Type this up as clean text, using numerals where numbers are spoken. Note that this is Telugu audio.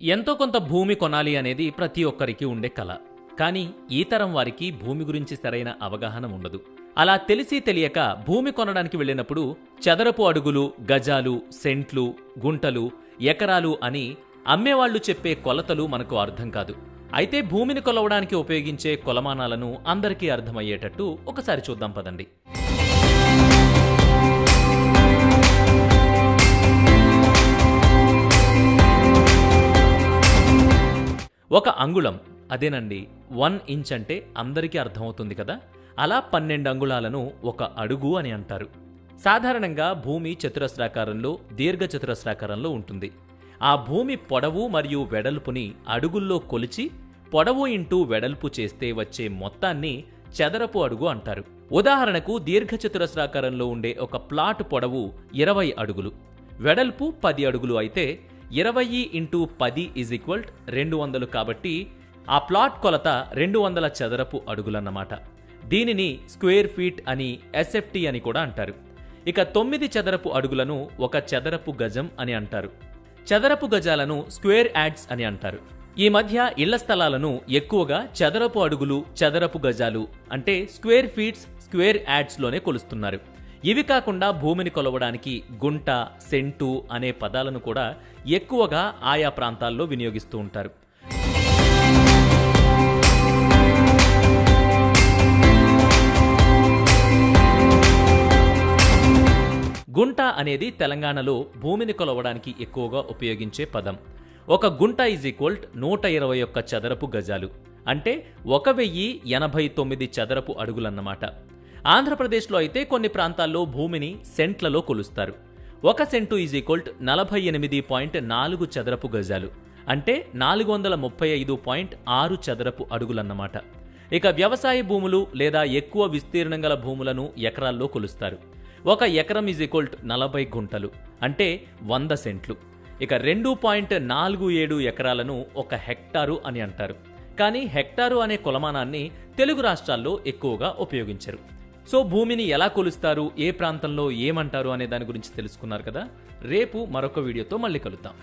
ఎంతో కొంత భూమి కొనాలి అనేది ప్రతి ఒక్కరికి ఉండే కల. కానీ ఈ తరం వారికి భూమి గురించి సరైన అవగాహన ఉండదు. అలా తెలిసి తెలియక భూమి కొనడానికి వెళ్ళినప్పుడు చదరపు అడుగులు, గజాలు, సెంట్లు, గుంటలు, ఎకరాలు అని అమ్మేవాళ్లు చెప్పే కొలతలు మనకు అర్థం కాదు. అయితే భూమిని కొలవడానికి ఉపయోగించే కొలమానాలను అందరికీ అర్థమయ్యేటట్టు ఒకసారి చూద్దాం పదండి. ఒక అంగుళం, అదేనండి 1 ఇంచ్ అంటే అందరికీ అర్థమవుతుంది కదా. అలా 12 అంగుళాలను ఒక అడుగు అని అంటారు. సాధారణంగా భూమి చతురస్రాకారంలో, దీర్ఘచతురస్రాకారంలో ఉంటుంది. ఆ భూమి పొడవు మరియు వెడల్పుని అడుగుల్లో కొలిచి పొడవు ఇంటూ వెడల్పు చేస్తే వచ్చే మొత్తాన్ని చదరపు అడుగు అంటారు. ఉదాహరణకు దీర్ఘచతురస్రాకారంలో ఉండే ఒక ప్లాట్ పొడవు 20 అడుగులు, వెడల్పు 10 అడుగులు అయితే 20 ఇంటూ 10 = 200 కాబట్టి ఆ ప్లాట్ కొలత 200 చదరపు అడుగులన్నమాట. దీనిని స్క్వేర్ ఫీట్ అని, ఎస్ఎఫ్టీ అని కూడా అంటారు. ఇక 9 చదరపు అడుగులను ఒక చదరపు గజం అని అంటారు. చదరపు గజాలను స్క్వేర్ యార్డ్స్ అని అంటారు. ఈ మధ్య ఇళ్ల స్థలాలను ఎక్కువగా చదరపు అడుగులు, చదరపు గజాలు అంటే స్క్వేర్ ఫీట్స్, స్క్వేర్ యార్డ్స్ లోనే కొలుస్తున్నారు. ఇవి కాకుండా భూమిని కొలవడానికి గుంట, సెంటు అనే పదాలను కూడా ఎక్కువగా ఆయా ప్రాంతాల్లో వినియోగిస్తూ ఉంటారు. గుంట అనేది తెలంగాణలో భూమిని కొలవడానికి ఎక్కువగా ఉపయోగించే పదం. ఒక గుంట = 121 చదరపు గజాలు అంటే 1089 చదరపు అడుగులన్నమాట. ఆంధ్రప్రదేశ్లో అయితే కొన్ని ప్రాంతాల్లో భూమిని సెంట్లలో కొలుస్తారు. ఒక సెంటు = 48.4 చదరపు గజాలు అంటే 435.6 చదరపు అడుగులన్నమాట. ఇక వ్యవసాయ భూములు లేదా ఎక్కువ విస్తీర్ణం గల భూములను ఎకరాల్లో కొలుస్తారు. ఒక ఎకరం = 40 గుంటలు అంటే 100 సెంట్లు. ఇక 2.47 ఎకరాలను ఒక హెక్టారు అని అంటారు. కానీ హెక్టారు అనే కొలమానాన్ని తెలుగు రాష్ట్రాల్లో ఎక్కువగా ఉపయోగించరు. సో భూమిని ఎలా కొలుస్తారు, ఏ ప్రాంతంలో ఏమంటారు అనే దాని గురించి తెలుసుకున్నారు కదా. రేపు మరొక వీడియోతో మళ్ళీ కలుద్దాం.